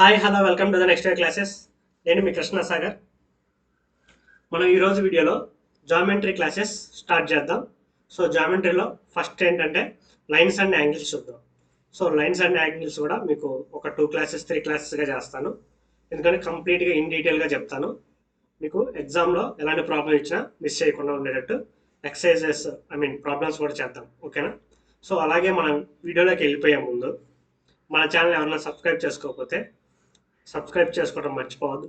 Hi hello welcome to the next year classes. నేను మీ కృష్ణ సాగర్. మనం ఈరోజు వీడియోలో జామెట్రీ క్లాసెస్ స్టార్ట్ చేద్దాం. సో జామెట్రీలో ఫస్ట్ ఏంటంటే లైన్స్ అండ్ యాంగిల్స్ చూద్దాం. సో లైన్స్ అండ్ యాంగిల్స్ కూడా మీకు ఒక 2 క్లాసెస్ 3 క్లాసెస్గా చేస్తాను. ఎందుకంటే కంప్లీట్గా ఇన్ డీటెయిల్గా చెప్తాను. మీకు ఎగ్జామ్లో ఎలాంటి ప్రాబ్లం ఇచ్చినా మిస్ చేయకుండా ఉండేటట్టు ఎక్సర్సైజెస్ ప్రాబ్లమ్స్ కూడా చేద్దాం. ఓకేనా? సో అలాగే మనం వీడియోలోకి వెళ్ళిపోయే ముందు మన ఛానల్ ఎవరైనా సబ్స్క్రైబ్ చేసుకోకపోతే సబ్స్క్రైబ్ చేసుకోవడం మర్చిపోవద్దు.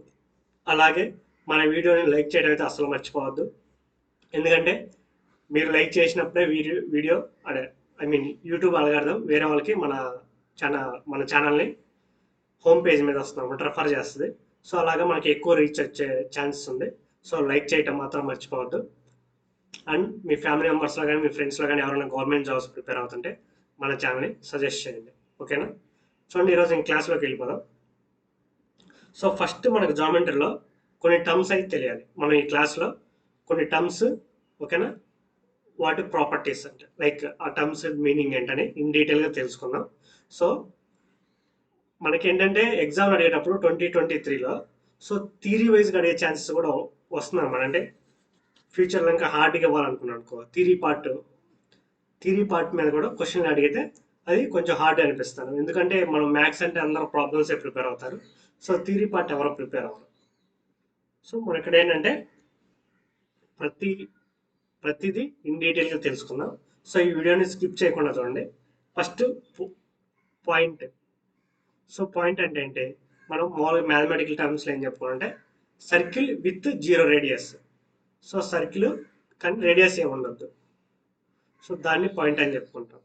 అలాగే మన వీడియోని లైక్ చేయడం అయితే అసలు మర్చిపోవద్దు. ఎందుకంటే మీరు లైక్ చేసినప్పుడే వీడియో అదే యూట్యూబ్ అలగడదాం వేరే వాళ్ళకి మన ఛానల్ని హోమ్ పేజ్ మీద వస్తుంది రెఫర్ చేస్తుంది. సో అలాగే మనకి ఎక్కువ రీచ్ వచ్చే ఛాన్సెస్ ఉంది. సో లైక్ చేయటం మాత్రం మర్చిపోవద్దు. అండ్ మీ ఫ్యామిలీ మెంబర్స్లో కానీ మీ ఫ్రెండ్స్లో కానీ ఎవరైనా గవర్నమెంట్ జాబ్స్ ప్రిపేర్ అవుతుంటే మన ఛానల్ని సజెస్ట్ చేయండి. ఓకేనా? చూడండి, ఈరోజు నేను క్లాస్లోకి వెళ్ళిపోదాం. సో ఫస్ట్ మనకు జామెట్రీలో కొన్ని టర్మ్స్ అయితే తెలియాలి. మనం ఈ క్లాస్లో కొన్ని టర్మ్స్, ఓకేనా, వాటి ప్రాపర్టీస్ అంటే లైక్ ఆ టర్మ్స్ మీనింగ్ ఏంటని ఇన్ డీటెయిల్గా తెలుసుకుందాం. సో మనకేంటంటే ఎగ్జామ్ అడిగేటప్పుడు 2023లో సో థియరీ వైజ్గా అడిగే ఛాన్సెస్ కూడా వస్తున్నాయి అన్నమాట. అంటే ఫ్యూచర్లో ఇంకా హార్డ్గా ఇవ్వాలనుకున్నాను అనుకో, థియరీ పార్ట్ మీద కూడా క్వశ్చన్లు అడిగితే అది కొంచెం హార్డ్ అనిపిస్తాను. ఎందుకంటే మనం మ్యాథ్స్ అంటే అందరూ ప్రాబ్లమ్సే ప్రిపేర్ అవుతారు. సో థియరీ పార్ట్ ఎవరో ప్రిపేర్ అవ్వరు. సో మన ఇక్కడ ఏంటంటే ప్రతి ప్రతిదీ ఇన్ డీటెయిల్గా తెలుసుకుందాం. సో ఈ వీడియోని స్కిప్ చేయకుండా చూడండి. First point. సో పాయింట్ అంటే ఏంటి? మనం మామూలుగా మ్యాథమెటికల్ టర్మ్స్లో ఏం చెప్పుకోవాలంటే circle with zero radius. So circle కానీ రేడియస్ ఏమి ఉండద్దు. సో దాన్ని పాయింట్ అని చెప్పుకుంటాం.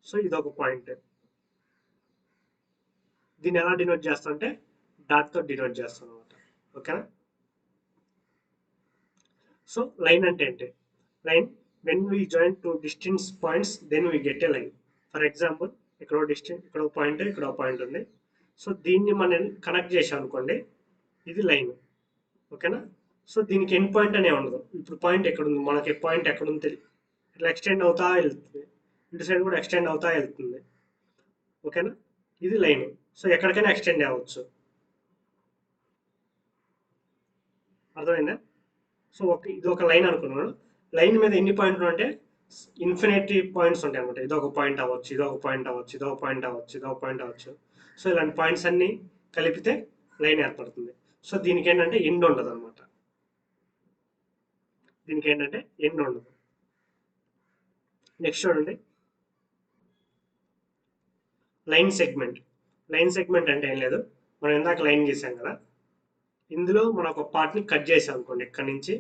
సో ఇది ఒక పాయింట్. దీన్ని ఎలా డినోట్ చేస్తాం అంటే డాట్తో డినోట్ చేస్తాం అనమాట. ఓకేనా? సో లైన్ అంటే ఏంటి? Line when we join two distance points then we get a line. For example ఇక్కడ డిస్టెన్స్, ఇక్కడ ఒక పాయింట్, ఇక్కడ ఒక పాయింట్ ఉంది. సో దీన్ని మనం కనెక్ట్ చేసాం అనుకోండి, ఇది లైన్. ఓకేనా? సో దీనికి ఎండ్ పాయింట్ అనే ఉండదు. ఇప్పుడు పాయింట్ ఎక్కడ ఉంది, మనకి పాయింట్ ఎక్కడ ఉంది ఇట్లా ఎక్స్టెండ్ అవుతా వెళ్తుంది. ఇటు సైడ్ కూడా ఎక్స్టెండ్ అవుతా వెళ్తుంది. ఓకేనా? ఇది లైన్. సో ఎక్కడికైనా ఎక్స్టెండ్ అవ్వచ్చు. అర్థమైందా? సో ఇది ఒక లైన్ అనుకున్నాను. లైన్ మీద ఎన్ని పాయింట్లు అంటే ఇన్ఫినిటీ పాయింట్స్ ఉంటాయి అనమాట. ఇదొక పాయింట్ అవ్వచ్చు, ఇదొక పాయింట్ అవ్వచ్చు, ఇదొక పాయింట్ అవ్వచ్చు, ఇదొక పాయింట్ అవ్వచ్చు. సో ఇలాంటి పాయింట్స్ అన్ని కలిపితే లైన్ ఏర్పడుతుంది. సో దీనికి ఏంటంటే ఎండ్ ఉండదు అనమాట. దీనికి ఏంటంటే ఎండ్ ఉండదు. నెక్స్ట్ చూడండి, లైన్ సెగ్మెంట్. లైన్ సెగ్మెంట్ అంటే ఏం లేదు, మనం ఇందాక లైన్ గీసాం కదా, ఇందులో మనం ఒక పార్ట్ని కట్ చేసాం అనుకోండి, ఇక్కడ నుంచి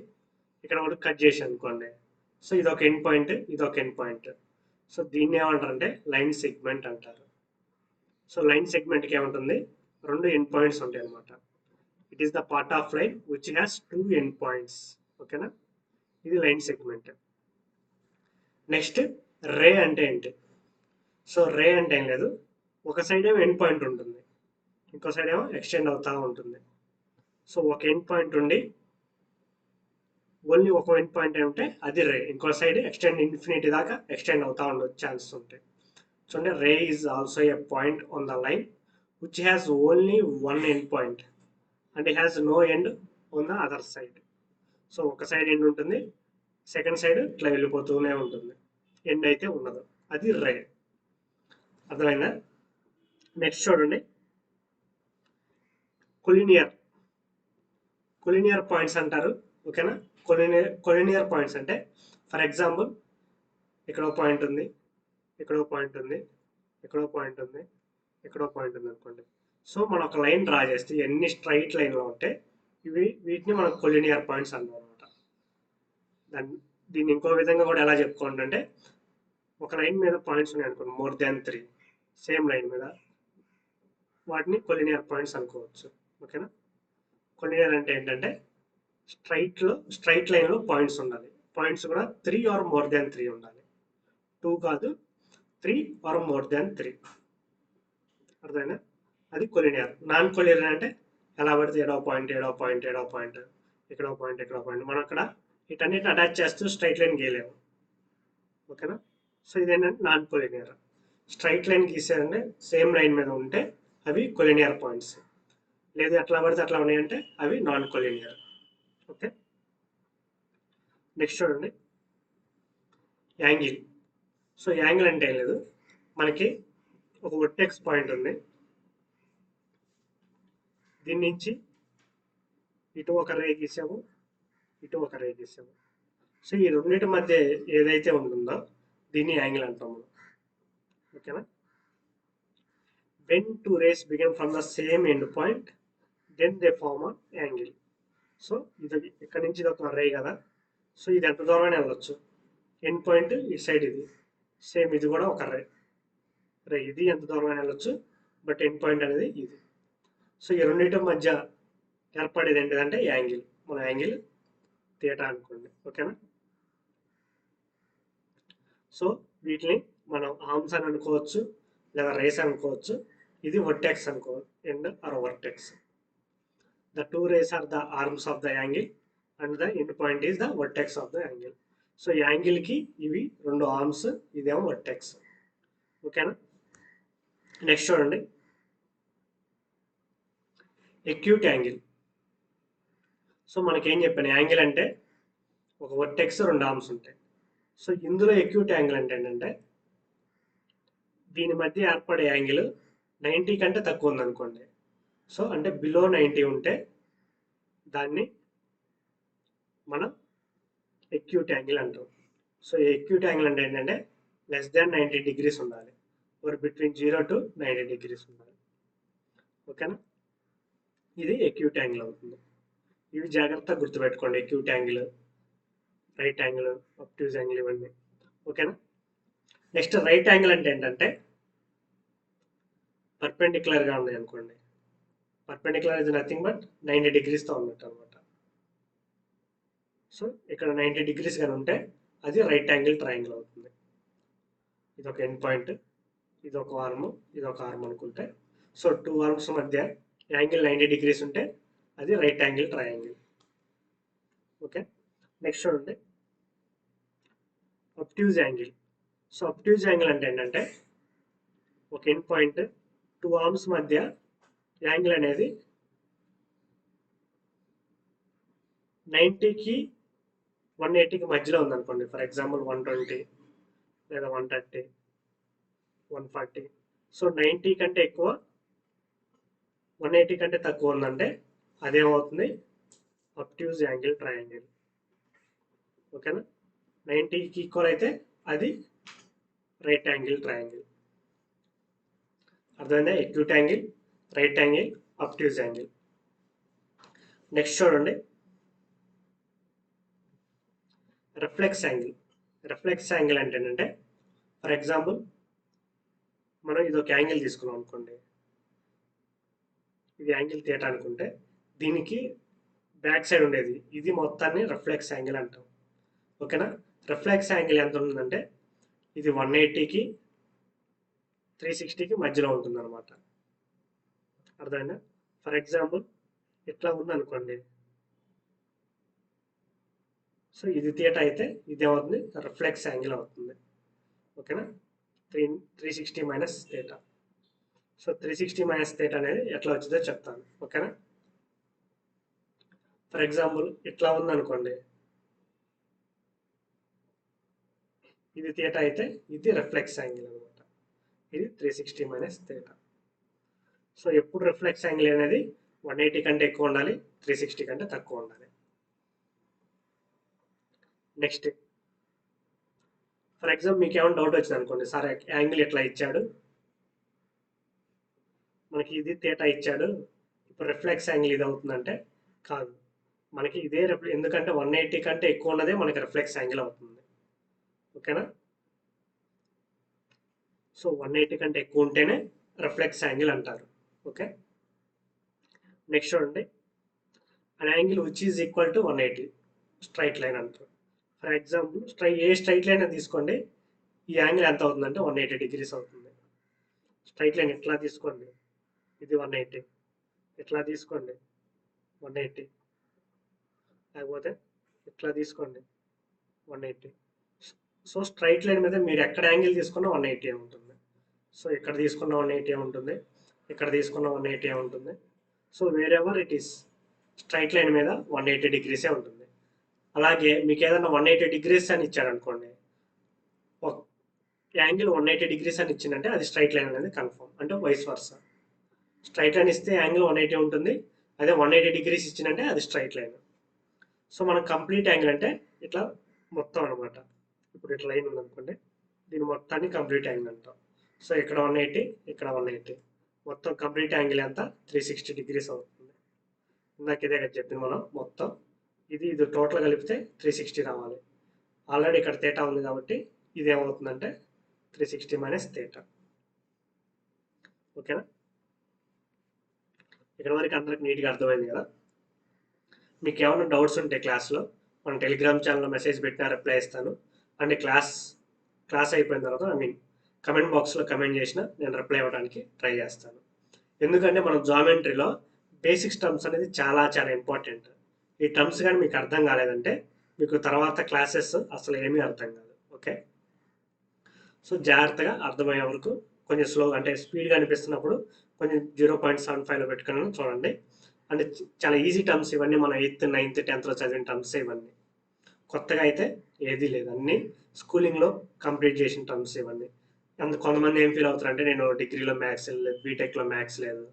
ఇక్కడ ఒకటి కట్ చేసాం అనుకోండి. సో ఇది ఒక ఎండ్ పాయింట్, ఇది ఒక ఎండ్ పాయింట్. సో దీన్ని ఏమంటారు అంటే లైన్ సెగ్మెంట్ అంటారు. సో లైన్ సెగ్మెంట్కి ఏముంటుంది, 2 ఎండ్ పాయింట్స్ ఉంటాయి అనమాట. It is the part of line which has 2 end points. ఓకేనా? ఇది లైన్ సెగ్మెంట్. నెక్స్ట్ రే అంటే ఏంటి? సో రే అంటే ఏం లేదు, ఒక సైడ్ ఏమో ఎండ్ పాయింట్ ఉంటుంది, ఇంకో సైడ్ ఏమో ఎక్స్టెండ్ అవుతా ఉంటుంది. సో ఒక ఎండ్ పాయింట్ ఉండి ఓన్లీ ఒక ఎండ్ పాయింట్ ఏమంటే అది రే, ఇంకో సైడ్ ఎక్స్టెండ్ ఇన్ఫినిటీ దాకా ఎక్స్టెండ్ అవుతా ఉండే ఛాన్సెస్ ఉంటాయి. చూడండి, ray is also a point on the line which has only 1 end point and it has no end on the other side. So ఒక side end ఉంటుంది, second side ఇట్లా వెళ్ళిపోతూనే ఉంటుంది, ఎండ్ అయితే ఉండదు. అది రే. అర్థమైందా? నెక్స్ట్ చూడండి, కొలినియర్. కొలినియర్ పాయింట్స్ అంటారు. ఓకేనా? కొలినియర్ పాయింట్స్ అంటే ఫర్ ఎగ్జాంపుల్ ఇక్కడ పాయింట్ ఉంది, ఇక్కడ పాయింట్ ఉంది, ఇక్కడ పాయింట్ ఉంది, ఇక్కడ పాయింట్ ఉంది అనుకోండి. సో మనం ఒక లైన్ డ్రా చేస్తే ఎన్ని స్ట్రైట్ లైన్లో ఉంటే వీటిని మనం కొలినియర్ పాయింట్స్ అంటాం అనమాట. దీన్ని ఇంకో విధంగా కూడా ఎలా చెప్పుకోండి అంటే, ఒక లైన్ మీద పాయింట్స్ ఉన్నాయి అనుకోండి, మోర్ దాన్ 3 సేమ్ లైన్ మీద, వాటిని కొలినియర్ పాయింట్స్ అనుకోవచ్చు. ఓకేనా? కొలినియర్ అంటే ఏంటంటే స్ట్రైట్ లైన్లో పాయింట్స్ ఉండాలి. పాయింట్స్ కూడా 3 ఆర్ మోర్ దాన్ 3 ఉండాలి. 2 కాదు, 3 ఆర్ మోర్ దాన్ 3. అర్థమైనా? అది కొలినియర్. నాన్ కొలినియర్ అంటే ఎలా పడితే ఏడో పాయింట్, ఏడో పాయింట్, ఏడో పాయింట్, ఇక్కడ పాయింట్, ఇక్కడ పాయింట్, మనం అక్కడ వీటన్నిటిని అటాచ్ చేస్తూ స్ట్రైట్ లైన్ గీయలేము. ఓకేనా? సో ఇదేంటంటే నాన్ కొలినియర్. స్ట్రైట్ లైన్ గీసేదంటే సేమ్ లైన్ మీద ఉంటే అవి కొలినియర్ పాయింట్స్. లేదు ఎట్లా పడితే అట్లా ఉన్నాయంటే అవి నాన్ కొలీనియర్. ఓకే, నెక్స్ట్ చూడండి యాంగిల్. సో యాంగిల్ అంటే ఏం లేదు, మనకి ఒక వర్టెక్స్ పాయింట్ ఉంది, దీని నుంచి ఇటు ఒక రే గీసాము, ఇటు ఒక రే గీసాము. సో ఈ రెండింటి మధ్య ఏదైతే ఉంటుందో దీన్ని యాంగిల్ అంటాం మనం. ఓకేనా, when two rays begin from the same end point then they form an angle. So ఇది ఇక్కడ నుంచి ఇది ఒక రే కదా, సో ఇది ఎంత దూరం వెళ్ళొచ్చు, ఎండ్ పాయింట్ ఈ సైడ్, ఇది సేమ్ ఇది కూడా ఒక రే, ఇది ఎంత దూరం వెళ్ళొచ్చు, బట్ ఎండ్ పాయింట్ అనేది ఇది. సో ఈ రెండింటి మధ్య ఏర్పడేది ఏంటిదంటే యాంగిల్, మన యాంగిల్ థీటా అనుకోండి. ఓకేనా, సో వీటిని మనం ఆర్మ్స్ అని అనుకోవచ్చు లేదా రేస్ అనుకోవచ్చు. ఇది వర్టెక్స్ అనుకో, end or vertex. The two rays are the arms of the angle and the end point is the vertex of the angle. So ఈ యాంగిల్ కి ఇవి రెండు ఆర్మ్స్, ఇదేమో వర్టెక్స్. ఓకేనా, నెక్స్ట్ చూడండి ఎక్యూట్ యాంగిల్. సో మనకేం చెప్పాను, యాంగిల్ అంటే ఒక వర్టెక్స్ రెండు ఆర్మ్స్ ఉంటాయి. సో ఇందులో ఎక్యూట్ యాంగిల్ అంటే ఏంటంటే దీని మధ్య ఏర్పడే యాంగిల్ 90 కంటే తక్కువ ఉందనుకోండి, సో అంటే బిలో 90 ఉంటే దాన్ని మనం ఎక్యూట్ యాంగిల్ అంటాం. సో ఎక్యూట్ యాంగిల్ అంటే ఏంటంటే లెస్ దాన్ 90 degrees ఉండాలి, or between 0 to 90 degrees ఉండాలి. ఓకేనా, ఇది ఎక్యూట్ యాంగిల్ అవుతుంది. ఇవి జాగ్రత్తగా గుర్తుపెట్టుకోండి, acute angle, right angle, అబ్ట్యూజ్ angle, ఇవన్నీ. ఓకేనా, నెక్స్ట్ రైట్ యాంగిల్ అంటే ఏంటంటే పర్పెండిక్యులర్గా ఉన్నాయి అనుకోండి, పర్పెండిక్యులర్ ఇస్ నథింగ్ బట్ 90 degreesతో ఉన్నట్టు అనమాట. సో ఇక్కడ 90 degrees కానీ ఉంటే అది రైట్ యాంగిల్ ట్రయాంగిల్ అవుతుంది. ఇది ఒక ఎండ్ పాయింట్, ఇది ఒక ఆర్మ్, ఇది ఒక ఆర్మ్ అనుకుంటే, సో టూ ఆర్మ్స్ మధ్య యాంగిల్ 90 degrees ఉంటే అది right angle triangle. Okay, next చూడండి obtuse angle. So obtuse angle అంటే ఏంటంటే ఒక ఎండ్ పాయింట్, టూ ఆర్మ్స్ మధ్య యాంగిల్ అనేది 90కి 180కి మధ్యలో ఉందనుకోండి. ఫర్ ఎగ్జాంపుల్ 120 లేదా 130, 140. సో 90 కంటే ఎక్కువ, 180 కంటే తక్కువ ఉందంటే అదేమవుతుంది, అబ్ట్యూజ్ యాంగిల్ ట్రయాంగిల్. ఓకేనా, 90కి ఈక్వల్ అయితే అది రైట్ యాంగిల్ ట్రయాంగిల్. అర్థమైందా, acute angle, right angle, అబ్ట్యూజ్ angle. Next చూడండి రిఫ్లెక్స్ యాంగిల్. రిఫ్లెక్స్ యాంగిల్ అంటే ఏంటంటే ఫర్ ఎగ్జాంపుల్ మనం ఇది ఒక యాంగిల్ తీసుకున్నాం అనుకోండి, ఇది యాంగిల్ థీటా అనుకుంటే దీనికి బ్యాక్ సైడ్ ఉండేది ఇది మొత్తాన్ని రిఫ్లెక్స్ యాంగిల్ అంటాం. ఓకేనా, రిఫ్లెక్స్ యాంగిల్ ఎంత ఉంటుందంటే ఇది 180కి 360కి మధ్యలో ఉంటుంది అనమాట. అర్థమైందా, ఫర్ ఎగ్జాంపుల్ ఇట్లా ఉంది అనుకోండి, సో ఇది థీటా అయితే ఇదేమవుతుంది, రిఫ్లెక్స్ యాంగిల్ అవుతుంది. ఓకేనా, 360 minus theta. So 360 minus theta అనేది ఎట్లా వచ్చిందో చెప్తాను. ఓకేనా, ఫర్ ఎగ్జాంపుల్ ఇట్లా ఉంది అనుకోండి, ఇది థీటా అయితే ఇది రిఫ్లెక్స్ యాంగిల్ అనమాట, ఇది 360 మైనస్ థీటా. సో ఎప్పుడు రిఫ్లెక్స్ యాంగిల్ అనేది 180 కంటే ఎక్కువ ఉండాలి, 360 కంటే తక్కువ ఉండాలి. నెక్స్ట్ ఫర్ ఎగ్జాంపుల్ మీకు ఏమైనా డౌట్ వచ్చింది అనుకోండి, సార్ యాంగిల్ ఎట్లా ఇచ్చాడు, మనకి ఇది థీటా ఇచ్చాడు, ఇప్పుడు రిఫ్లెక్స్ యాంగిల్ ఇది అవుతుందంటే కాదు, మనకి ఇదే ఎందుకంటే 180 కంటే ఎక్కువ ఉన్నదే మనకి రిఫ్లెక్స్ యాంగిల్ అవుతుంది. ఓకేనా, సో 180 కంటే ఎక్కువ ఉంటేనే రిఫ్లెక్స్ యాంగిల్ అంటారు. ఓకే, నెక్స్ట్ చూడండి an angle which is equal to 180 straight line అంటారు. For example a straight line తీసుకోండి, ఈ యాంగిల్ ఎంత అవుతుందంటే 180 degrees అవుతుంది. స్ట్రైట్ లైన్ ఎట్లా తీసుకోండి, ఇది 180, ఎట్లా తీసుకోండి 180, లేకపోతే ఇట్లా తీసుకోండి 180. సో స్ట్రైట్ లైన్ మీద మీరు ఎక్కడ యాంగిల్ తీసుకున్నా 180 ఉంటుంది. సో ఇక్కడ తీసుకున్న 180 ఉంటుంది, ఇక్కడ తీసుకున్న 180 ఉంటుంది. So wherever it is straight line మీద 180 డిగ్రీసే ఉంటుంది. అలాగే మీకు ఏదైనా 180 డిగ్రీస్ అని ఇచ్చారనుకోండి, ఒక యాంగిల్ 180 డిగ్రీస్ అని ఇచ్చిందంటే అది స్ట్రైట్ లైన్ అనేది కన్ఫర్మ్, అంటే వైస్ వర్సా. స్ట్రైట్ లైన్ ఇస్తే యాంగిల్ 180 ఉంటుంది, అదే 180 డిగ్రీస్ ఇచ్చిందంటే అది స్ట్రైట్ లైన్. సో మనం కంప్లీట్ యాంగిల్ అంటే ఇట్లా మొత్తం అనమాట. ఇప్పుడు ఇట్లా లైన్ ఉందనుకోండి, దీని మొత్తాన్ని కంప్లీట్ యాంగిల్ అంటాం. సో ఇక్కడ 180, ఇక్కడ 180, మొత్తం కంప్లీట్ యాంగిల్ ఎంత 360 డిగ్రీస్ అవుతుంది. ఇందాక ఇదే కదా చెప్పింది మనం, మొత్తం ఇది టోటల్ కలిపితే 360 రావాలి. ఆల్రెడీ ఇక్కడ తేటా ఉంది కాబట్టి ఇది ఏమవుతుందంటే 360 మైనస్ తేటా. ఓకేనా? ఇక్కడ వరకు అందరికి నీట్గా అర్థమైంది కదా. మీకు ఏమైనా డౌట్స్ ఉంటే క్లాస్లో మన టెలిగ్రామ్ ఛానల్లో మెసేజ్ పెట్టినా రిప్లై ఇస్తాను. అంటే క్లాస్ అయిపోయిన తర్వాత కమెంట్ బాక్స్లో కమెంట్ చేసినా నేను రిప్లై ఇవ్వడానికి ట్రై చేస్తాను. ఎందుకంటే మనం జామెట్రీలో బేసిక్స్ టర్మ్స్ అనేది చాలా చాలా ఇంపార్టెంట్. ఈ టర్మ్స్ కానీ మీకు అర్థం కాలేదంటే మీకు తర్వాత క్లాసెస్ అసలు ఏమీ అర్థం కాదు. ఓకే, సో జాగ్రత్తగా అర్థమయ్యే వరకు కొంచెం స్లో, అంటే స్పీడ్గా అనిపిస్తున్నప్పుడు కొంచెం 0.75లో పెట్టుకుని చూడండి. అంటే చాలా ఈజీ టర్మ్స్ ఇవన్నీ, మన 8th, 9th, 10th చదివిన టర్మ్స్ ఇవన్నీ. కొత్తగా అయితే ఏదీ లేదు, అన్నీ స్కూలింగ్లో కంప్లీట్ చేసిన టర్మ్స్ ఇవన్నీ. కొంతమంది ఏం ఫీల్ అవుతారంటే నేను డిగ్రీలో మ్యాథ్స్ లేదు, బీటెక్లో మ్యాథ్స్ లేదు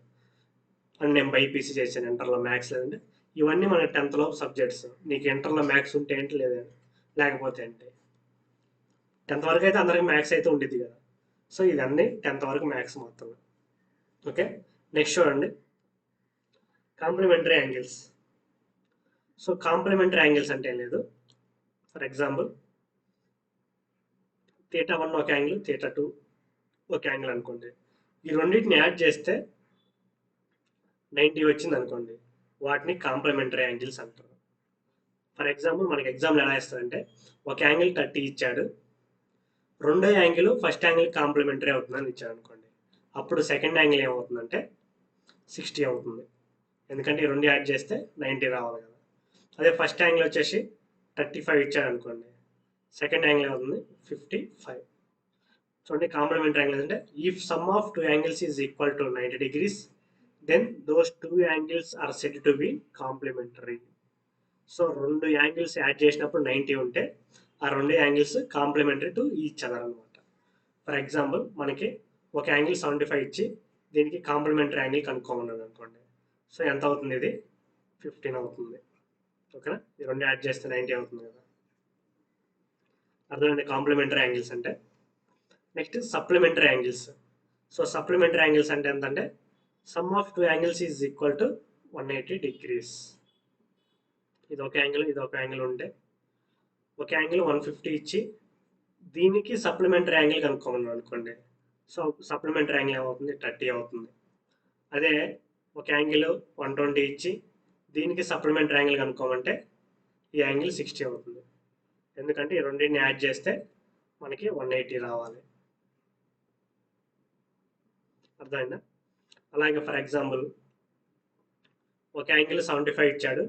అని, నేను బైపీసీ చేశాను ఇంటర్లో మ్యాథ్స్ లేదంటే, ఇవన్నీ మన 10th సబ్జెక్ట్స్. నీకు ఇంటర్లో మ్యాథ్స్ ఉంటే ఏంటి, లేకపోతే ఏంటి. 10th వరకు అయితే అందరికి మ్యాథ్స్ అయితే ఉండేది కదా. సో ఇదన్నీ 10th వరకు మ్యాథ్స్ మొత్తం. ఓకే, నెక్స్ట్ చూడండి, complementary angles. So complementary angles అంటే ఏం లేదు, ఫర్ ఎగ్జాంపుల్ θ1 ఒక యాంగిల్, θ2 ఒక యాంగిల్ అనుకోండి. ఈ రెండింటిని యాడ్ చేస్తే 90 వచ్చింది అనుకోండి, వాటిని కాంప్లిమెంటరీ యాంగిల్స్ అంటారు. ఫర్ ఎగ్జాంపుల్ మనకి ఎగ్జామ్లో ఎలా ఇస్తారంటే ఒక యాంగిల్ 30 ఇచ్చాడు, రెండో యాంగిల్ ఫస్ట్ యాంగిల్ కాంప్లిమెంటరీ అవుతుందని ఇచ్చాడు అనుకోండి, అప్పుడు సెకండ్ యాంగిల్ ఏమవుతుందంటే 60 అవుతుంది. ఎందుకంటే ఈ రెండు యాడ్ చేస్తే 90 రావాలి కదా. అదే ఫస్ట్ యాంగిల్ వచ్చేసి 35 ఇచ్చాడు అనుకోండి, సెకండ్ యాంగిల్ అవుతుంది 55. చూడండి, కాంప్లిమెంటరీ యాంగిల్ అంటే if sum of two angles is equal to 90 degrees then those two angles are said to be complementary. So రెండు యాంగిల్స్ యాడ్ చేసినప్పుడు 90 ఉంటే ఆ రెండు angles complementary to each other అనమాట. ఫర్ ఎగ్జాంపుల్ మనకి ఒక యాంగిల్ 75 ఇచ్చి దీనికి కాంప్లిమెంటరీ యాంగిల్ కనుక్కోమన్నాడు అనుకోండి, సో ఎంత అవుతుంది, ఇది 15 అవుతుంది. ఓకేనా, ఈ రెండు యాడ్ చేస్తే 90 అవుతుంది కదా. అర్థమైంది కాంప్లిమెంటరీ యాంగిల్స్ అంటే. Next supplementary angles. So supplementary angles అంటే ఏంటంటే some of two angles is equal to 180 degrees. ఇది ఒక యాంగిల్, ఇది ఒక యాంగిల్ ఉంటే ఒక యాంగిల్ 150 ఇచ్చి దీనికి సప్లిమెంటరీ యాంగిల్ కనుక్కోమన్నాడు అనుకోండి, సో సప్లిమెంటరీ యాంగిల్ ఏమవుతుంది, 30 అవుతుంది. అదే ఒక యాంగిల్ 120 ఇచ్చి దీనికి సప్లిమెంటరీ యాంగిల్ కనుక్కోమంటే ఈ యాంగిల్ 60 అవుతుంది. ఎందుకంటే ఈ రెండింటిని యాడ్ చేస్తే మనకి 180 రావాలి. అర్థమైందా? అలాగే ఫర్ ఎగ్జాంపుల్ ఒక యాంగిల్ 75 ఇచ్చాడు,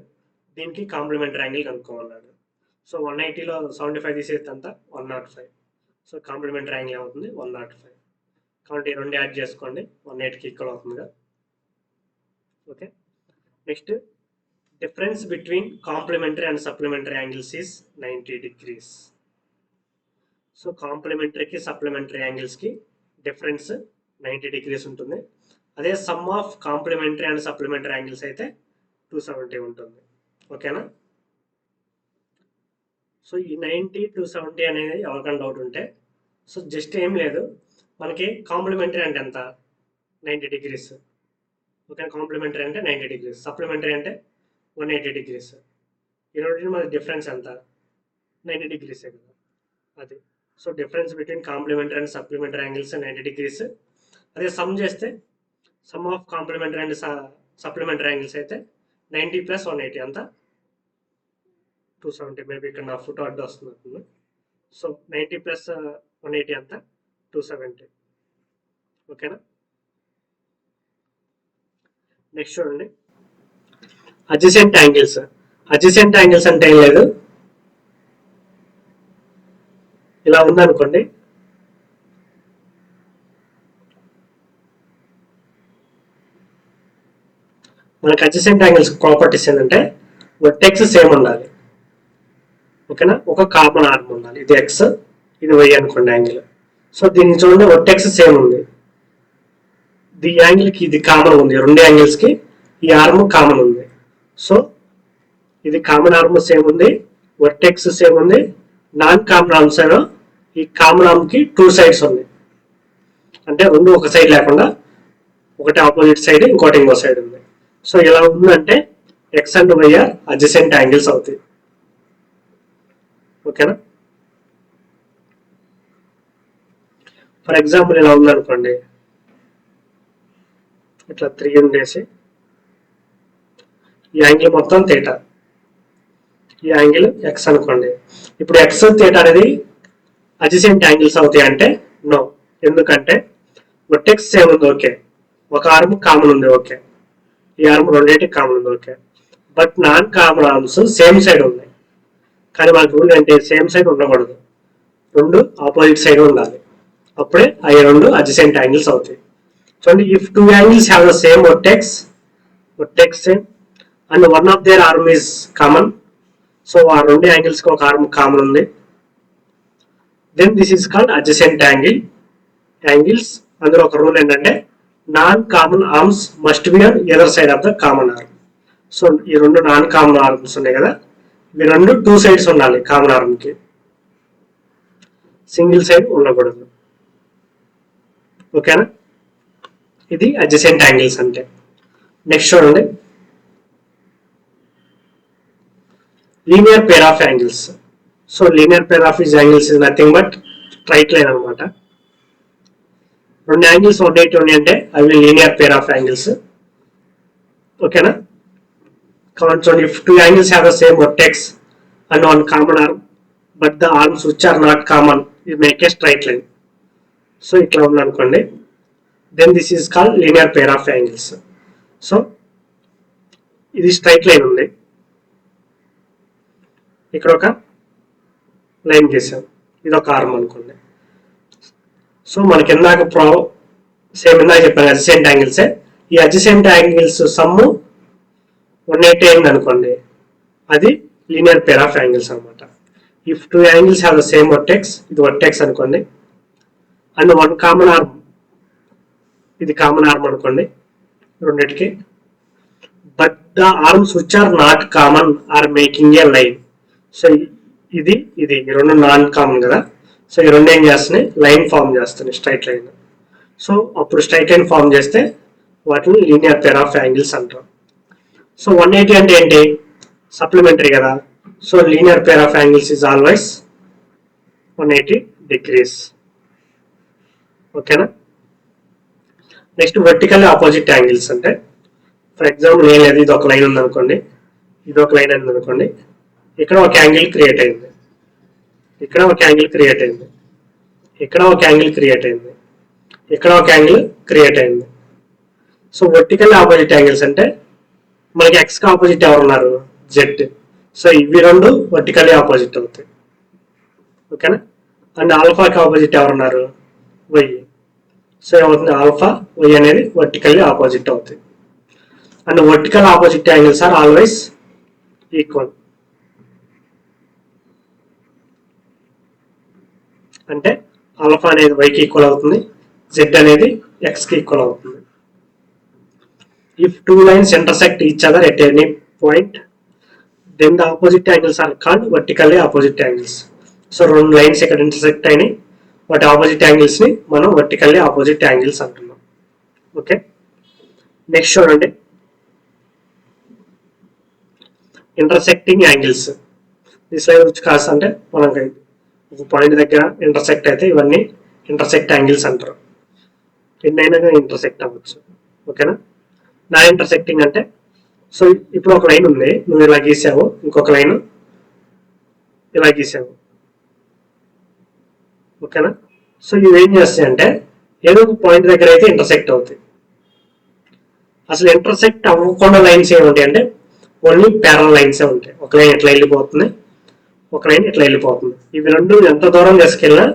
దీనికి కాంప్లిమెంటరీ యాంగిల్ కనుక్కోమన్నాడు. సో 180లో 75 తీసేస్తే అంతా 105. సో కాంప్లిమెంటరీ యాంగిల్ ఏమవుతుంది, 105. కాబట్టి ఈ రెండు యాడ్ చేసుకోండి, 180కి ఈక్వల్ అవుతుందిగా. Okay, next difference between complementary and supplementary angles is 90 degrees. So కాంప్లిమెంటరీకి సప్లిమెంటరీ యాంగిల్స్కి డిఫరెన్స్ 90 degrees ఉంటుంది. అదే sum of complementary and supplementary angles అయితే 270 ఉంటుంది. ఓకేనా? సో ఈ 90, 270 అనేది ఎవరికైనా డౌట్ ఉంటే, సో జస్ట్ ఏం లేదు, మనకి కాంప్లిమెంటరీ అంటే ఎంత, 90 degrees. ఓకే, కాంప్లిమెంటరీ అంటే 90 degrees, సప్లిమెంటరీ అంటే 180 degrees. ఈ రెండింటి మధ్య డిఫరెన్స్ ఎంత, 90 degrees కదా అది. So difference between complementary and supplementary angles 90 degrees. అదే సమ్ చేస్తే sum of complementary and supplementary angles అయితే 90 + 180 అంతా 270. మేబీ ఇక్కడ నా ఫుట్ అడ్డు వస్తుంది. సో 90 + 180 అంతా 270. ఓకేనా? నెక్స్ట్ చూడండి, అడ్జసెంట్ యాంగిల్స్. అడ్జసెంట్ యాంగిల్స్ అంటే ఏం లేదు, ఇలా ఉందనుకోండి, మనకి అడ్జసెంట్ యాంగిల్స్ ప్రాపర్టీస్ ఏంటంటే వర్టెక్స్ సేమ్ ఉండాలి, ఓకేనా, ఒక కామన్ ఆర్మ్ ఉండాలి. ఇది ఎక్స్, ఇది వై అనుకోండి యాంగిల్. సో దీన్ని చూడండి, వర్టెక్స్ సేమ్ ఉంది, ఈ యాంగిల్కి ఇది కామన్ ఉంది, రెండు యాంగిల్స్కి ఈ ఆర్మ్ కామన్ ఉంది. సో ఇది కామన్ ఆర్మ్ సేమ్ ఉంది, వర్టెక్స్ సేమ్ ఉంది. నాన్ కామన్ ఆర్మ్స్ అయినా ఈ కామన్ ఆర్మ్కి టూ సైడ్స్ ఉన్నాయి, అంటే రెండు ఒక సైడ్ లేకుండా ఒకటి ఆపోజిట్ సైడ్ ఇంకోటి ఇంకో సైడ్ ఉంది. సో ఇలా ఉందంటే X and Y are adjacent angles అవుతాయి, ఓకేనా. ఫర్ ఎగ్జాంపుల్ ఇలా ఉందనుకోండి, ఇట్లా 3 ఉండేసి ఈ యాంగిల్ మొత్తం థీటా, ఈ యాంగిల్ ఎక్స్ అనుకోండి. ఇప్పుడు ఎక్స్ థీటా అనేది అడ్జసెంట్ యాంగిల్స్ అవుతాయి అంటే నో. ఎందుకంటే వర్టెక్స్ సేమ్ ఉంది, ఓకే, ఒక ఆర్మ్ కామన్ ఉంది, ఓకే, ఈ ఆర్మ్ రెండింటికి కామన్ ఉంది, okay. But non common arms same side ఉన్నాయి, కానీ మనకు రూల్ అంటే సేమ్ సైడ్ ఉండకూడదు, రెండు ఆపోజిట్ సైడ్ ఉండాలి, అప్పుడే అవి రెండు అడ్జసెంట్ యాంగిల్స్ అవుతాయి. చూడండి, if two angles have the same vertex same and one of their arm is common, so ఆ రెండు యాంగిల్స్ కి ఒక ఆర్మ్ కామన్ ఉంది, then this is called adjacent angles. అందులో ఒక రూల్ ఏంటంటే non common arms must be on either side of the common arm. So ఈ రెండు నాన్ కామన్ ఆర్మ్స్ ఉన్నాయి కదా, ఇవి రెండు టూ సైడ్స్ ఉండాలి, కామన్ ఆర్మ్ కి సింగిల్ సైడ్ ఉండకూడదు, ఓకేనా. ఇది అడ్జసెంట్ యాంగిల్స్ అంటే. నెక్స్ట్ చూడండి, linear pair of angles. So linear pair of is angles is nothing but straight line అనమాట. రెండు యాంగిల్స్ 180 ఉన్నాయి అంటే అవి లీనియర్ పేర్ ఆఫ్ యాంగిల్స్, ఓకేనా. చూడండి, if two angles have the same vertex and one common arm but the arms which are not common ఇది make a straight line. So ఇట్లా ఉందనుకోండి, then this is called linear pair of angles. So ఇది straight line ఉంది, ఇక్కడ ఒక line గీసాం, ఇది ఒక arm అనుకోండి. సో మనకి ఇందాక సేమ్ ఇందాక చెప్పాను అడ్జసెంట్ యాంగిల్సే. ఈ అడ్జసెంట్ యాంగిల్స్ సమ్ము 180 అయింది అనుకోండి, అది లీనియర్ పేర్ ఆఫ్ యాంగిల్స్ అనమాట. If two angles have the same vertex, ఇది వర్టెక్స్ అనుకోండి, అండ్ వన్ కామన్ ఆర్మ్, ఇది కామన్ ఆర్మ్ అనుకోండి రెండింటికి, but the arms which are not common are making a line. So ఇది రెండు నాన్ కామన్ కదా, so ఈ రెండు ఏం చేస్తున్నాయి, లైన్ ఫామ్ చేస్తున్నాయి, స్ట్రైట్ లైన్. సో అప్పుడు స్ట్రైట్ లైన్ ఫామ్ చేస్తే వాటిని లీనియర్ పేర్ ఆఫ్ యాంగిల్స్ అంటాం. సో 180 అంటే ఏంటి, సప్లిమెంటరీ కదా. So linear pair of angles is always 180 degrees, ఓకేనా. నెక్స్ట్ వర్టికల్ ఆపోజిట్ యాంగిల్స్ అంటే, ఫర్ ఎగ్జాంపుల్ ఏం లేదు, ఇది ఒక లైన్ ఉందనుకోండి, ఇది ఒక లైన్ ఉంది అనుకోండి, ఇక్కడ ఒక యాంగిల్ క్రియేట్ అయింది, ఇక్కడ ఒక యాంగిల్ క్రియేట్ అయింది, ఇక్కడ ఒక యాంగిల్ క్రియేట్ అయింది, ఇక్కడ ఒక యాంగిల్ క్రియేట్ అయింది. సో వర్టికల్ ఆపోజిట్ యాంగిల్స్ అంటే మనకి ఎక్స్ కి ఆపోజిట్ ఎవరు ఉన్నారు, జెడ్. సో ఇవి రెండు వర్టికల్లీ ఆపోజిట్ అవుతాయి, ఓకేనా. అండ్ ఆల్ఫాకి ఆపోజిట్ ఎవరు ఉన్నారు, వై. సో ఏమవుతుంది, ఆల్ఫా వై అనేది వర్టికల్లీ ఆపోజిట్ అవుతాయి. And vertical opposite angles are always equal. అంటే ఆల్ఫా అనేది వైకి ఈక్వల్ అవుతుంది, జెడ్ అనేది ఎక్స్ కి ఈక్వల్ అవుతుంది. If two lines intersect each other at any point then the opposite angles are called vertically opposite angles. So రెండు lines ఇక్కడ intersect అయినాయి, వాటి ఆపోజిట్ యాంగిల్స్ ని మనం వర్టికల్లీ ఆపోజిట్ యాంగిల్స్ అంటున్నాం, ఓకే. నెక్స్ట్ చూడండి, intersecting angles. This line which cos అంటే మనకి ఒక పాయింట్ దగ్గర ఇంటర్సెక్ట్ అయితే ఇవన్నీ ఇంటర్సెక్ట్ యాంగిల్స్ అంటారు. ఎన్నైనా ఇంటర్సెక్ట్ అవ్వచ్చు, ఓకేనా. నా ఇంటర్సెక్టింగ్ అంటే, సో ఇప్పుడు ఒక లైన్ ఉంది, నువ్వు ఇలా గీసావు, ఇంకొక లైన్ ఇలా గీసావు, ఓకేనా. సో ఇవి ఏం చేస్తాయి అంటే ఏదో ఒక పాయింట్ దగ్గర అయితే ఇంటర్సెక్ట్ అవుతాయి. అసలు ఇంటర్సెక్ట్ అవ్వకుండా లైన్స్ ఏముంటాయి అంటే ఓన్లీ ప్యారల్ లైన్సే ఉంటాయి. ఒక లైన్ ఇట్లా వెళ్ళిపోతుంది, ఒక లైన్ ఇట్లా వెళ్ళిపోతుంది. ఇవి రెండు ఎంత దూరం తీసుకెళ్ళినా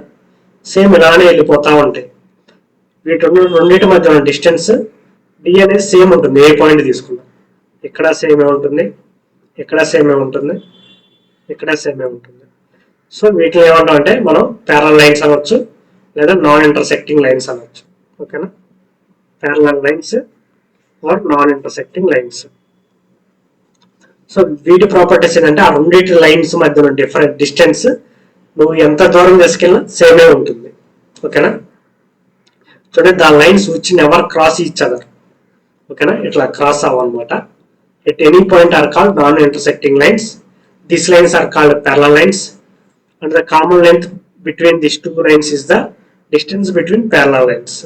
సేమ్ ఇలానే వెళ్ళిపోతూ ఉంటాయి. వీటి రెండింటి మధ్య ఉన్న డిస్టెన్స్ డి అనేది సేమ్ ఉంటుంది ఏ పాయింట్ తీసుకున్నా. ఇక్కడ సేమే ఉంటుంది, ఇక్కడ సేమే ఉంటుంది, ఇక్కడ సేమే ఉంటుంది. సో వీటిని ఏమంటాం అంటే మనం ప్యారలల్ లైన్స్ అనొచ్చు, లేదా నాన్ ఇంటర్సెక్టింగ్ లైన్స్ అనొచ్చు. ఓకేనా, parallel lines or non intersecting lines. So వీటి ప్రాపర్టీస్ ఏంటంటే ఆ రెండింటి లైన్స్ మధ్యలో డిఫరెంట్ డిస్టెన్స్ నువ్వు ఎంత దూరం తీసుకెళ్ళినా సేమే ఉంటుంది. ఓకేనా, చూడండి the lines which never cross each other. ఓకేనా, ఇట్లా క్రాస్ అవ్వనమాట. At any point are called non intersecting lines. These lines are called parallel lines and the common length between this two lines is the distance between parallel lines.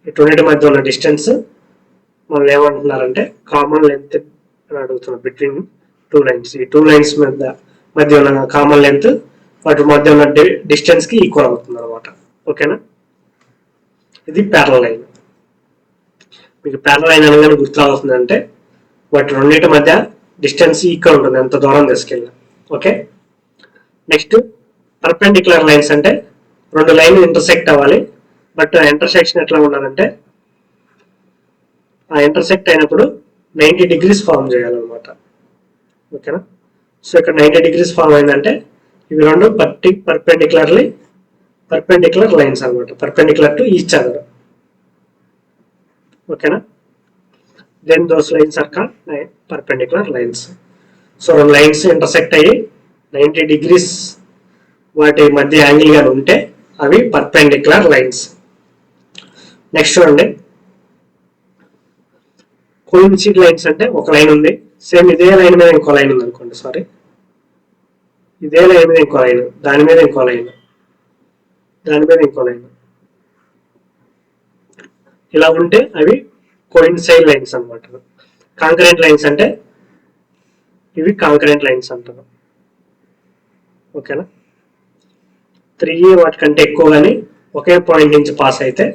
ఈ రెండింటి మధ్య ఉన్న distance వాళ్ళు ఏమంటున్నారంటే common length అని అడుగుతున్నారు. Between two lines, ఈ two lines మధ్య ఉన్న కామన్ లెంత్ వాటి మధ్య ఉన్న డిస్టెన్స్ కి ఈక్వల్ అవుతుంది అనమాట. ఓకేనా, ఇది ప్యారలల్ లైన్. మీకు ప్యారలల్ లైన్ అనగానే గుర్తురావుతుంది అంటే వాటి రెండింటి మధ్య డిస్టెన్స్ ఈక్వల్ ఉంటుంది ఎంత దూరం తీసుకెళ్ళినా. ఓకే, నెక్స్ట్ పర్పెండిక్యులర్ లైన్స్ అంటే రెండు లైన్లు ఇంటర్సెక్ట్ అవ్వాలి, బట్ ఇంటర్సెక్షన్ ఎట్లా ఉండాలంటే ఆ ఇంటర్సెక్ట్ అయినప్పుడు 90 degrees ఫార్మ్ చేయాలన్నమాట. ఓకేనా, సో ఇక్కడ 90 degrees ఫార్మ్ అయిందంటే ఇవి రెండు పర్పెండిక్యులర్ లైన్స్ అనమాట, పర్పెండిక్యులర్ టు ఈచ్ అదర్. ఓకేనా, then those lines are called perpendicular lines. So రెండు లైన్స్ ఇంటర్సెక్ట్ అయ్యి 90 degrees వాటి మధ్య యాంగిల్ గా ఉంటే అవి పర్పెండిక్యులర్ లైన్స్. నెక్స్ట్ చూడండి కోయిన్సిడ్ లైన్స్ అంటే ఒక లైన్ ఉంది, సేమ్ ఇదే లైన్ మీద ఇంకో లైన్ ఉంది అనుకోండి, సారీ ఇదే లైన్ మీద ఇంకో లైన్, దాని మీద ఇంకో లైన్, దాని మీద ఇంకో లైన్, ఇలా ఉంటే అవి కోయిన్సైడ్ లైన్స్ అనమాట. కాంకరెంట్ లైన్స్ అంటే ఇవి కాంకరెంట్ లైన్స్ అంటారు. ఓకేనా, 3 వాటికంటే ఎక్కువ కానీ ఒకే పాయింట్ నుంచి పాస్ అయితే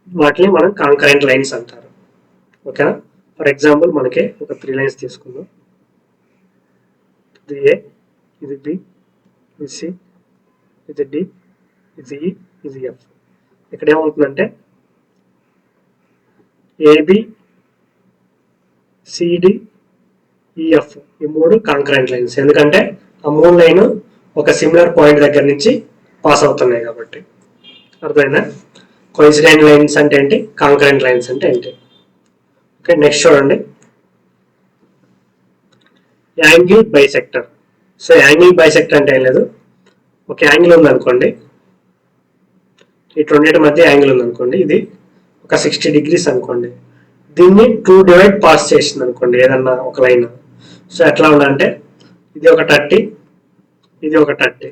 వాటిని మనం కాంకరెంట్ లైన్స్ అంటారు. ఓకేనా, ఫర్ ఎగ్జాంపుల్ మనకి ఒక 3 లైన్స్ తీసుకుందాం. ఇది ఏ, ఇది బి, ఇది సి, ఇది డి, ఇది ఈ, ఇది ఎఫ్. ఇక్కడ ఏమవుతుందంటే ఏబి సిడి ఈఎఫ్ ఈ మూడు కాంకరెంట్ లైన్స్, ఎందుకంటే ఆ మూడు లైన్ ఒక సిమిలర్ పాయింట్ దగ్గర నుంచి పాస్ అవుతున్నాయి కాబట్టి. అర్థమైందా? కోయిన్సిడెంట్ లైన్స్ అంటే ఏంటి, కాంకరెంట్ లైన్స్ అంటే ఏంటి. ఓకే, నెక్స్ట్ చూడండి angle bisector. So angle bisector అంటే ఏం లేదు, ఒక యాంగిల్ ఉంది అనుకోండి, ఈ రెండింటి మధ్య యాంగిల్ ఉంది అనుకోండి, ఇది ఒక 60 degrees అనుకోండి, దీన్ని 2 డివైడ్ పాస్ చేసింది అనుకోండి ఏదన్నా ఒక లైన్. సో ఎట్లా ఉందంటే ఇది ఒక 30, ఇది ఒక 30.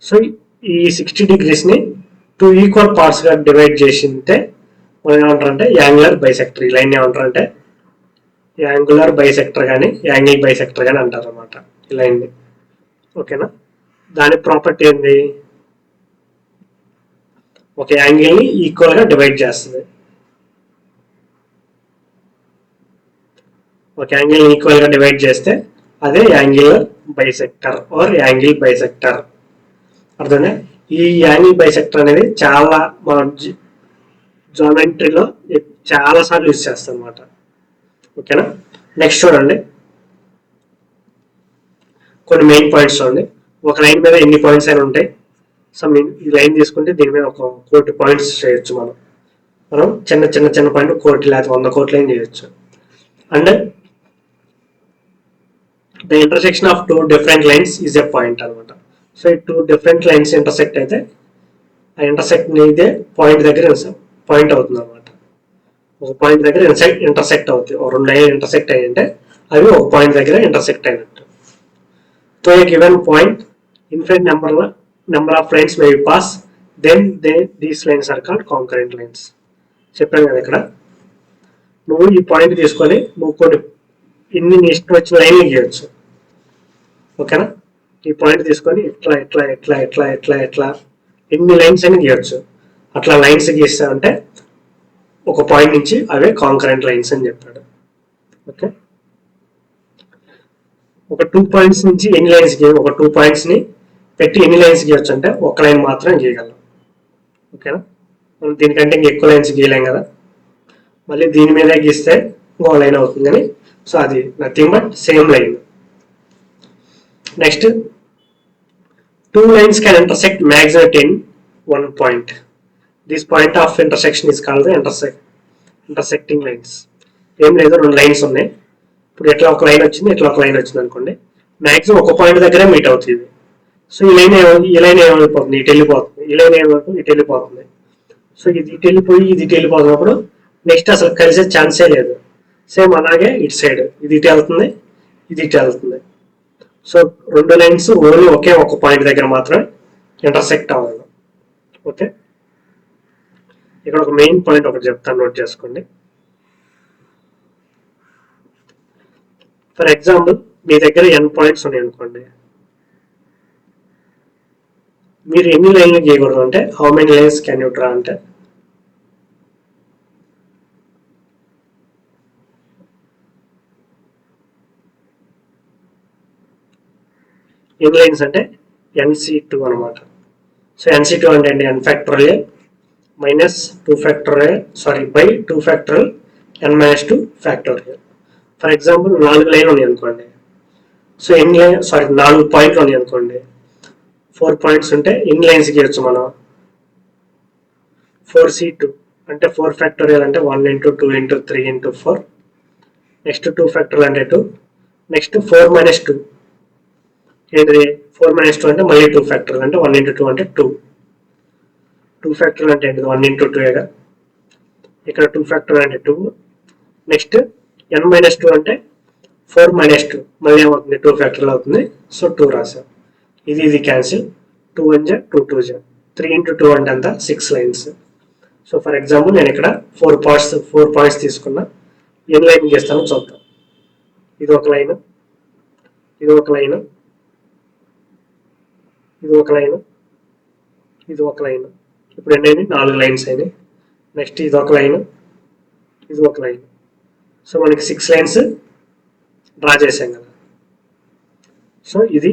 సో ఈ 60 degrees ని 2 ఈక్వల్ పార్ట్స్ గా డివైడ్ చేసింటే మనం ఏమంటారంటే యాంగులర్ బైసెక్టర్. ఈ లైన్ ఏమంటారంటే యాంగులర్ బైసెక్టర్ కానీ యాంగిల్ బైసెక్టర్ కానీ అంటారు అనమాట ఈ లైన్ని. ఓకేనా, దాని ప్రాపర్టీ ఏంది, ఒక యాంగిల్ ని ఈక్వల్ గా డివైడ్ చేస్తుంది. ఒక యాంగిల్ ని ఈక్వల్ గా డివైడ్ చేస్తే అదే angular bisector or angle bisector. అర్థమే, ఈ యాంగిల్ బైసెక్టర్ అనేది చాలా మన జామెట్రీలో చాలా సార్లు యూజ్ చేస్తాం అనమాట. ఓకేనా, నెక్స్ట్ చూడండి కొన్ని మెయిన్ పాయింట్స్ చూడండి. ఒక లైన్ మీద ఎన్ని పాయింట్స్ అయినా ఉంటాయి. సో ఈ లైన్ తీసుకుంటే దీని మీద ఒక 1 కోటి పాయింట్స్ చేయొచ్చు. మనం చిన్న పాయింట్ 1 కోటి లేకపోతే 100 కోట్ల లైన్ చేయొచ్చు. And the intersection of 2 different lines is a point అనమాట. సో ఈ 2 డిఫరెంట్ లైన్స్ ఇంటర్సెక్ట్ అయితే ఆ ఇంటర్సెక్ట్ ఇదే పాయింట్ దగ్గర పాయింట్ అవుతుంది అనమాట. ఒక పాయింట్ దగ్గర ఇంటర్సెక్ట్ అవుతాయి. ఒక 2 లైన్ ఇంటర్సెక్ట్ అయ్యంటే అవి ఒక పాయింట్ దగ్గర ఇంటర్సెక్ట్ అయినట్టు. Through a given point infinite number of lines may pass, then these lines are called concurrent lines. చెప్పాను కదా, ఇక్కడ నువ్వు ఈ పాయింట్ తీసుకొని నువ్వు కొన్ని ఇన్ని ఇష్టం వచ్చిన లైన్లు గీయచ్చు. ఓకేనా, ఈ పాయింట్ తీసుకొని ఇట్లా ఇట్లా ఇట్లా ఇట్లా ఇట్లా ఇట్లా ఎన్ని లైన్స్ అని గీయచ్చు. అట్లా లైన్స్ గీస్తామంటే ఒక పాయింట్ నుంచి అవే కాంకరెంట్ లైన్స్ అని చెప్పాడు. ఓకే, ఒక 2 పాయింట్స్ నుంచి ఎన్ని లైన్స్ గీయ, ఒక 2 పాయింట్స్ ని పెట్టి ఎన్ని లైన్స్ గీయచ్చు అంటే ఒక లైన్ మాత్రం గీయగలం. ఓకేనా, మనం దీనికంటే ఎక్కువ లైన్స్ గీయలేం కదా. మళ్ళీ దీని మీద గీస్తే ఇంకో లైన్ అవుతుంది కానీ సో అది nothing but same line. Next, two lines can intersect maximum in one point. This point of intersection is called the intersecting lines. ఏం లేదు, రెండు లైన్స్ ఉన్నాయి. ఇప్పుడు ఎట్లా ఒక లైన్ వచ్చింది, ఎట్లా ఒక లైన్ వచ్చింది అనుకోండి, మ్యాక్సిమం ఒక పాయింట్ దగ్గరే మీట్ అవుతుంది. సో ఈ లైన్ ఏమైపోతుంది, ఇటు వెళ్ళిపోతుంది. ఈ లైన్ ఏమైపోతుంది, ఇటు వెళ్ళిపోతుంది. సో ఇది ఇటు వెళ్ళిపోయి ఇది ఇటు వెళ్ళిపోతున్నప్పుడు నెక్స్ట్ అసలు కలిసే ఛాన్సే లేదు. సేమ్ అలాగే ఇటు సైడ్ ఇది ఇటు వెళ్తుంది, ఇది ఇటు వెళ్తుంది. సో రెండు లైన్స్ ఓన్లీ ఒకే ఒక పాయింట్ దగ్గర మాత్రమే ఇంటర్సెక్ట్ అవ్వాలి. ఓకే, ఇక్కడ ఒక మెయిన్ పాయింట్ ఒకటి చెప్తాను, నోట్ చేసుకోండి. ఫర్ ఎగ్జాంపుల్ మీ దగ్గర n పాయింట్స్ ఉన్నాయి అనుకోండి, మీరు ఎన్ని లైన్లు గీయకూడదు అంటే how many lines can you draw అంటే ఎన్ని లైన్స్ అంటే NC2 అనమాట. సో NC2 అంటే అండి n factorial minus 2 factorial by 2 factorial n minus 2 factorial. For example 4 లైన్లు ఉన్నాయి అనుకోండి, సో ఎన్ని లైన్ 4 పాయింట్లు ఉన్నాయి అనుకోండి, 4 పాయింట్స్ ఉంటే ఎన్ని లైన్స్ గీయచ్చు మనం, 4C2 అంటే 4 ఫ్యాక్టోరియల్ అంటే 1 into 2 into 3 into 4. Next 2 factorial అంటే 2. నెక్స్ట్ 4 minus 2 ఏంటిది, 4 minus 2 అంటే మళ్ళీ 2 ఫ్యాక్టోరియల్ అంటే 1 into 2 అంటే 2. 2 ఫ్యాక్టోరియల్ అంటే ఏంటిది, 1 into 2గా. ఇక్కడ 2 ఫ్యాక్టోరియల్ అంటే 2. నెక్స్ట్ n minus 2 అంటే 4 minus 2 మళ్ళీ ఏమవుతుంది, 2 ఫ్యాక్టోరియల్ అవుతుంది. సో 2 రాసాం. ఇది క్యాన్సిల్, 2 1 జా 2 2 జా, 3 into 2 అంటే అంతా 6 లైన్స్. సో ఫర్ ఎగ్జాంపుల్ నేను ఇక్కడ 4 పాయింట్స్ తీసుకున్నా, ఎన్ని లైన్ గీస్తానో చూద్దాం. ఇది ఒక లైన్, ఇది ఒక లైన్, ఇది ఒక లైన్, ఇది ఒక లైన్. ఇప్పుడు ఎన్ని 4 లైన్స్ అయినాయి. నెక్స్ట్ ఇది ఒక లైన్, ఇది ఒక లైన్. సో మనకి 6 లైన్స్ డ్రా చేసాం కదా. సో ఇది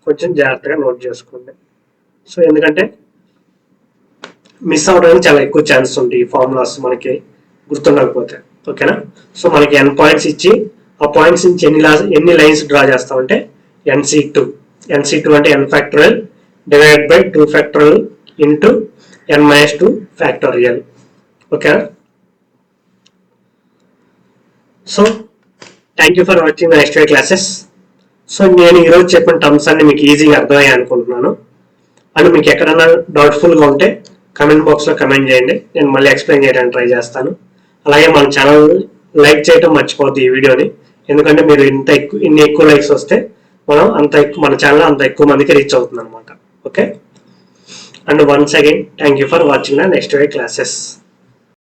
కొంచెం జాగ్రత్తగా నోట్ చేసుకోండి. సో ఎందుకంటే మిస్ అవడానికి చాలా ఎక్కువ ఛాన్సెస్ ఉంటాయి ఈ ఫార్ములాస్ మనకి గుర్తుండకపోతే. ఓకేనా, సో మనకి n పాయింట్స్ ఇచ్చి ఆ పాయింట్స్ నుంచి ఎన్ని లైన్స్ డ్రా చేస్తామంటే NC2 అంటే n factorial divide by 2 factorial into n minus 2 factorial. ఓకేనా, so thank you for watching next way classes. సో నేను ఈరోజు చెప్పిన టర్మ్స్ అన్ని మీకు ఈజీగా అర్థమయ్యాయి అనుకుంటున్నాను. అండ్ మీకు ఎక్కడైనా డౌట్ఫుల్గా ఉంటే కమెంట్ బాక్స్లో కమెంట్ చేయండి, నేను మళ్ళీ ఎక్స్ప్లెయిన్ చేయడానికి ట్రై చేస్తాను. అలాగే మన ఛానల్ లైక్ చేయడం మర్చిపోద్ది ఈ వీడియోని, ఎందుకంటే మీరు ఇన్ని ఎక్కువ లైక్స్ వస్తే మన ఛానల్ అంత ఎక్కువ మందికి రీచ్ అవుతుంది అనమాట. Okay, and once again thank you for watching the next way classes.